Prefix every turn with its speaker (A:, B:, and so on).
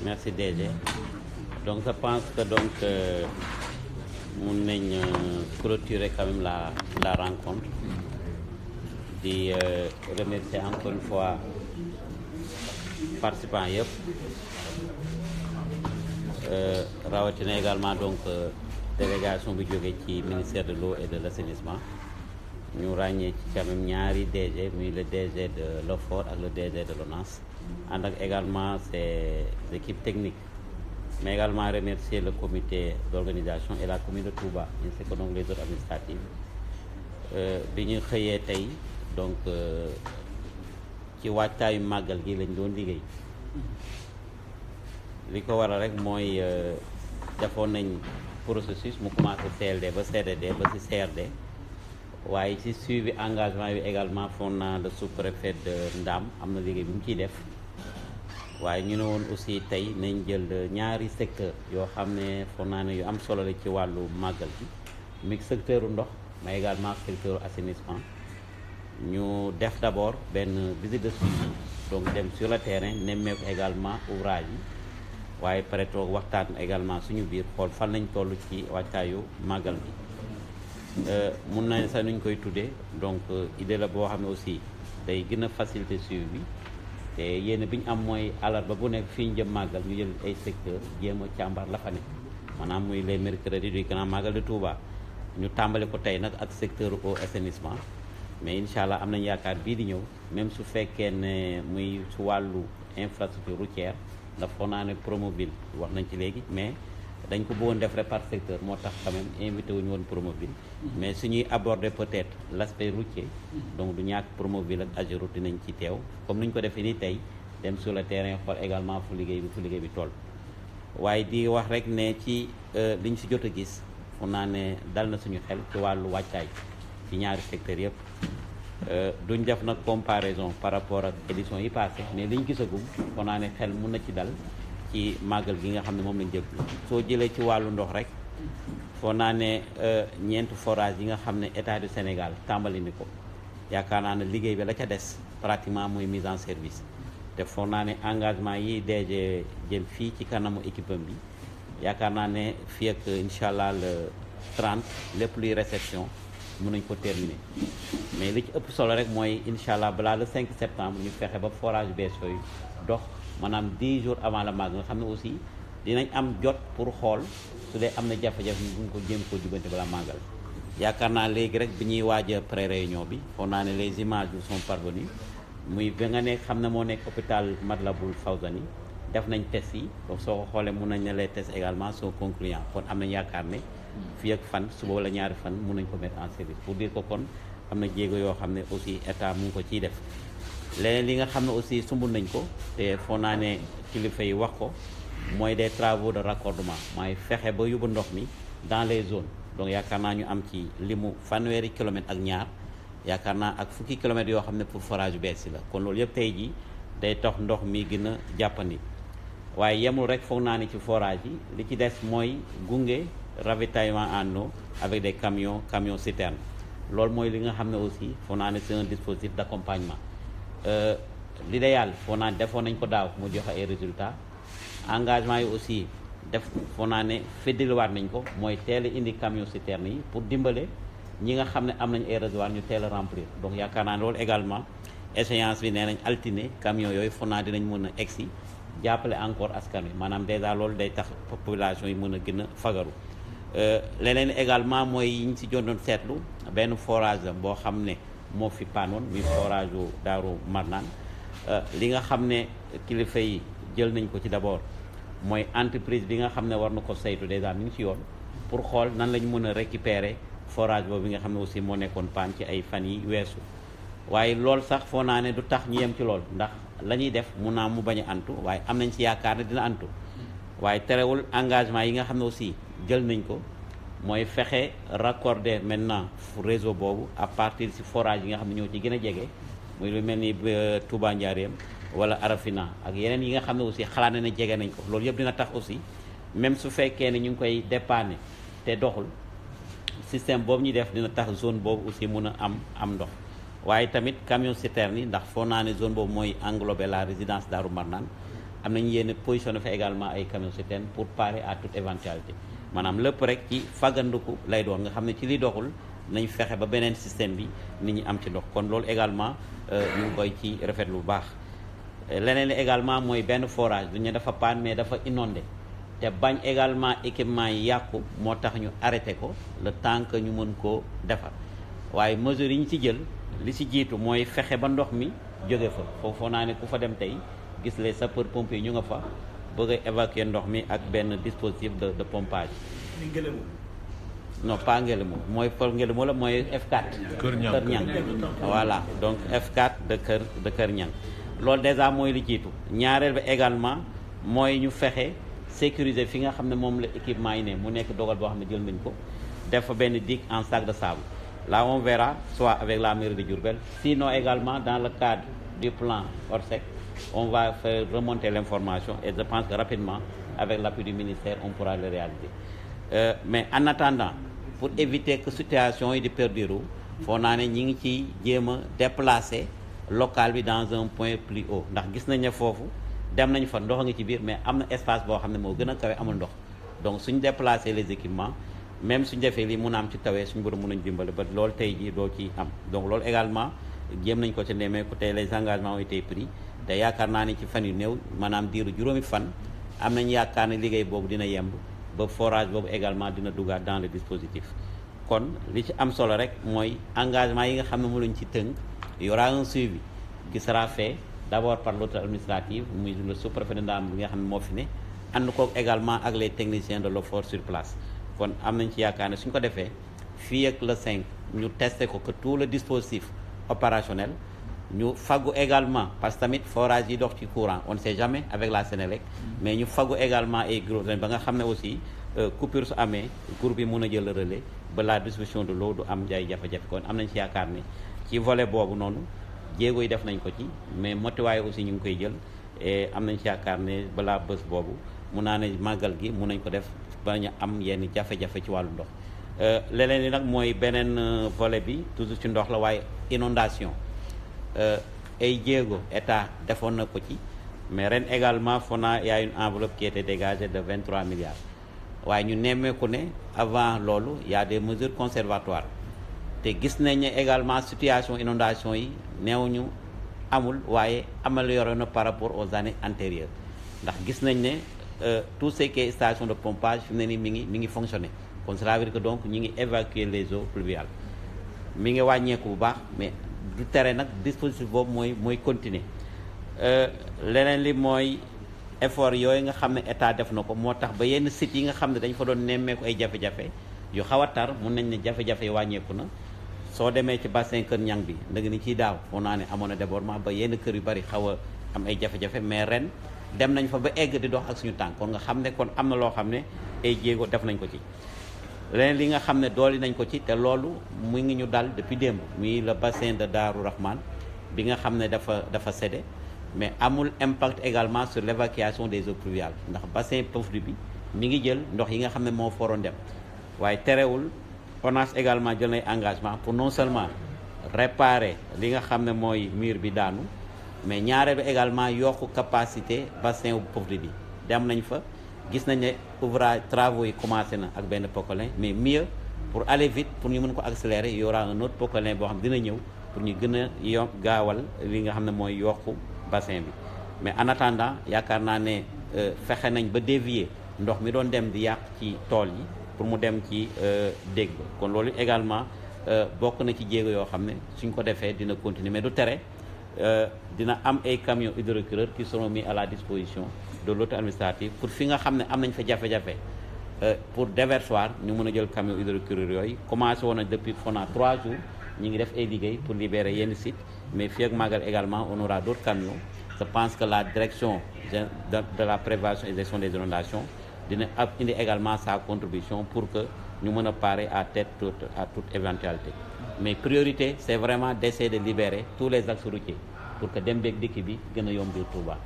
A: merci DG. Donc je pense que mun nañ clôturer quand même la rencontre di remercier encore une fois participants yëpp rawatina également donc délégation bi jógee ci ministère de l'eau et de l'assainissement ñu ràññee ci quand même ñaari DG muy le DG de l'OFOR ak le DG de l'ONAS ànd ak également ses équipes techniques, mais également remercier le comité d'organisation et la commune de Touba ainsi que donc les autres administratifs bi ñu xëyee tey donc ci waajtaayu màggal gi lañ doon liggéey. li ko waral rek mooy defoon nañ processus mu commencé CLD ba CDD ba ci CRD waaye ci suivi engagement bi également foog naa le sous-préfet de Ndam am na liggéey bi mu ciy def waaye ñu ne woon aussi tey nañ jël ñaari secteur yoo xam ne foog naa ne yu am solo la ci wàllu màggal bi mi secteur ndox mais également secteur assainissement ñu def d'abord benn visite de suivi donc dem sur le terrain nemmeeku également ouvrage yi waaye pare toog waxtaan également suñu biir xool fan lañ toll ci wàccaayu màggal bi mun nañ sax nuñ koy tuddee donc idée la boo xam ne aussi day gën a faciliter suivi bi te yéen bi ñu am mooy àllarba bu nekk fii ñu jëm màggal ñu jël ay secteur jéem a càmbar la fa ne maanaam muy les mercredis du grand magal de Touba ñu tàmbali ko tey nag ak secteur eau assainissement mais incha allah am nañu yaakaar bii di ñëw même su fekkee ne muy su wàllu infrastructure routière ndax foog naa ne Promoville wax nañ ci léegi mais dañ ko bëggoon def rek par secteur moo tax quand même invité wuñu woon Promoville mais suñuy aborder peut-être l'aspect routier donc du ñàkk Promoville ak Ageroute dinañ ci teew comme ni ñu ko defee nii tey dem sur le terrain xool également fu liggéey bi toll. waaye di wax rek ne ci li ñu si jot a gis foog naa ne dal na suñu xel ci wàllu wàccaay ci ñaari secteurs yëpp. duñ def nag comparaison par rapport ak édition yi passé mais liñ gisagum foog naa ne xel mun na ci dal ci màggal gi nga xam ne moom lañ jël soo jëlee ci wàllu ndox rek foog naa ne ñeenti forage yi nga xam ne état du Sénégal tàmbali ni ko yaakaar naa ne liggéey bi la ca des pratiquement mooy mise en service te foog naa ne engagement yi DG jël fii ci kanamu équipe bi yaakaar naa ne fii ak incha allah le 30 lépp luy réception mën nañ ko terminer mais li ci ëpp solo rek mooy incha allah balaa le 5 septembre ñu fexe ba forage bees yooyu dox maanaam 10 jours avant la màgg nga xam ne aussi dinañ am jot pour xool su dee am na jafe-jafe ñu buñ ko jéem koo jubante balaa màggal. yaakaar naa léegi rek bi ñuy waaj a pré-réunion bi foog naa ne les images sont parvenues muy ba nga nekk xam ne moo nekk hôpital Matlaboul Fawzani def nañ test yi donc soo ko xoolee mun nañ ne les tests également sont concluants kon am nañ yaakaar ne fii ak fan suba wala ñaari fan mun nañ ko mettre en service pour dire que kon am na jéego yoo xam ne aussi état mu ngi ko ciy def. leneen li nga xam ne aussi sumbul nañ ko te foog naa ne kilifa yi wax ko mooy des travaux de raccordement mooy fexe ba yóbbu ndox mi dans les zones donc yaakaar naa ñu am ci limu fanweeri kilomètres ak ñaar yaakaar naa ak fukki kilomètres yoo xam ne pour forage bees yi la kon loolu yëpp tey jii day tax ndox mi gën a jàppandi waaye yemul rek foog naa ne ci forage yi li ci des mooy gunge ravitaillement en eau avec des camions citernes loolu mooy li nga xam ne aussi foog naa ne c'est un dispositif d'accompagnement. L'idéal foog naa defoon nañ ko daaw mu joxe ay résultats engagement yi aussi def foog naa ne feddaliwaat nañ ko mooy teel a indi camion citerne yi pour dimbale ñi nga xam ne am nañ ay réservoir ñu teel a remplir donc yaakaar naa ne loolu également échéance bi nee nañ altine camion yooyu foog naa dinañ mën a egsi jàppale encore askan wi maanaam déjà loolu day tax population yi mën a gën a fagaru. leneen également mooy yi ñu si doon seetlu benn forage la boo xam ne moo fi paanoon muy forage u Daaru Marnaan li nga xam ne kilifa yi jël nañ ko ci d'abord mooy entreprise bi nga xam ne war na ko saytu déjà mi ngi ci yoon pour xool nan la ñu mën a récupérer forage boobu bi nga xam ne aussi moo nekkoon paan ci ay fan yi weesu waaye loolu sax foo naa ne du tax ñu yem ci lool ndax la ñuy def mun naa mu bañ a antu waaye am nañ ci yaakaar ne dina antu waaye terewul engagement yi nga xam ne aussi jël nañ ko mooy fexe raccorder maintenant réseau boobu à partir ci forage yi nga xam ne ñoo ci gën a jege muy lu mel ni Touba Ndiarème wala Arafina ak yeneen yi nga xam ne aussi xalaat na ne jege nañ ko loolu yëpp dina tax aussi même su fekkee ne ñu ngi koy dépanner te doxul système boobu ñuy def dina tax zone boobu aussi mun a am ndox waaye tamit camion citerne yi ndax foo naa ne zone boobu mooy englober la résidence Darou Marnane am nañu yéen positionné fa également ay camions citernes pour parer à toute éventualité maanaam lépp rek ci faggandiku lay doon nga xam ne ci li doxul nañ fexe ba beneen système bi nit ñi am ci ndox kon loolu également ñu ngi koy ci rafet lu baax leneen li également mooy benn forage du ñu dafa panne mais dafa inondé te bañ également équipement yi yàqu moo tax ñu arrêté ko le temps que ñu mën koo defar waaye mesures yi ñu ci jël li ci jiitu mooy fexe ba ndox mi jóge fa foofu naa ne ku fa dem tey gis les sapeurs pompiers ñu nga fa bëgg a évacuer ndox mi ak benn dispositif de pompage. non pas Ngélémou mooy pour Ngélémou la mooy F4. Kër Ñang voilà donc F4 de Kër Ñang loolu déjà mooy li jiitu ñaareel ba également mooy ñu fexe sécuriser fi nga xam ne moom la équipement yi ne mu nekk dogal boo xam ne jël nañ ko def fa benn digue en sac de sable là on verra soit avec la mairie de Diourbel sinon également dans le cadre du plan Orsec on va faire remonter l'information et je pense que rapidement avec l'appui du ministère on pourra le réaliser mais en attendant pour éviter que situation yi di perdurer foo naa ne ñi ngi ci jéem a déplacer local bi dans un point plus haut ndax gis nañ ne foofu dem nañ fa ndox a ngi ci biir mais am na espace boo xam ne moo gën a kawe amul ndox donc suñ déplacer les équipements même suñ defee lii mun a am ci tawee suñu borom mën nañ dimbale ba loolu tey jii doo ci am donc loolu également jéem nañ ko ci nemmeeku tey les engagements ont été pris te yaakaar naa ne ci fan yu néew maanaam diiru juróomi fan am nañ yaakaar ne liggéey boobu dina yemb ba forage boobu également dina dugaat dans le dispositif kon li ci am solo rek mooy engagement yi nga xam ne mu lañ ci tënk y aura un suivi qui sera fait d'abord par l'autorité administrative muy le sous-préfet de Ndam bi nga xam ne moo fi ne ànd koog également ak les techniciens de l'OFOR sur place kon am nañ ci yaakaar ne suñ ko defee fii ak le 5 ñu testé ko que tout le dispositif opérationnel ñu faggu également parce que tamit forage yi dox ci courant on ne sait jamais avec la Sénélec mais ñu faggu également ay gros ba nga xam ne aussi coupure su amee groupe yi mën a jël relais ba la distribution de l'eau du am jaay jafe-jafe kon am nañ ci yaakaar ne ci volet boobu noonu jéego yi def nañ ko ci mais motuwaay aussi ñu ngi koy jël et am nañ ci yaakaar ne balaa bés boobu mun naa ne màggal gi mun nañ ko def bañ a am yenn jafe-jafe ci wàllu ndox leneen li nag mooy beneen volet bi toujours ci ndox la waaye inondation ay jéego état defoon na ko ci mais ren également FONA y a une enveloppe qui était dégagée de 23 milliards waaye ñu nemmeeku ne avant loolu y a des mesures conservatoires te gis nañ ne également situation inondation yi neew ñu amul waaye amélioré na par rapport aux années antérieures ndax gis nañ ne tout ce qui est station de pompage fi mu ne nii mi ngi fonctionner kon cela veut dire que donc ñi ngi évacuer les eaux pluviales mi ngi wàññeeku bu baax mais du tere nag dispositif boobu mooy continuer leneen li mooy effort yooyu nga xam ne état def na ko moo tax ba yenn sites yi nga xam ne dañ fa doon nemmeeku ay jafe-jafe yu xaw a tar mun nañ ne jafe-jafe yi wàññeeku na soo demee ci bassin Kër Ñang bi ndëg ni ciy daaw foo naa ne amoon na débordement ba yenn kër yu bari xaw a am ay jafe-jafe mais ren dem nañ fa ba egg di dox ak suñu tànk kon nga xam ne kon am na loo xam ne ay jéego def nañ ko ci leneen li nga xam ne dooli nañ ko ci te loolu mu ngi ñu dal depuis démb muy le bassin de Darou Rahman bi nga xam ne dafa cédé mais amul impact également sur l'évacuation des eaux pluviales ndax bassin Pofdy bi mi ngi jël ndox yi nga xam ne moo foroon dem waaye terewul ONAS également jël nay engagement pour non seulement réparer li nga xam ne mooy mur bi daanu mais ñaareel bi également yokku capacité bassin bu Pofdy bi dem nañ fa gis nañ ne ouvrage travaux yi commencé na ak benn pocolin mais mieux pour aller vite pour ñu mën ko accélérer y aura un autre pocolin boo xam dina ñëw pour ñu gën a gaawal li nga xam ne mooy yokku bassin bi mais en attendant yaakaar naa ne fexe nañ ba dévier ndox mi doon dem di yàq ci tool yi pour mu dem ci dég ba kon loolu également bokk na ci jéego yoo xam ne suñ ko defee dina continuer mais du tere dina am ay camions hydrocureurs qui seront mis à la disposition de l'autorité administrative pour fi nga xam ne am nañ fa jafe-jafe pour déversoir ñu mën a jël camions hydrocureurs yooyu commencé woon na depuis FONA 3 jours ñu ngi def ay liggéey pour libérer yenn sites mais fii ak màggal également on aura d'autres camions je pense que la direction de la prévention et gestion des inondations dina indi également sa contribution pour que ñu mën a parer à toute éventualité mais priorité c'est vraiment d'essayer de libérer tous les axes routiers pour que dem beeg dikk bi gën a yomb biir Touba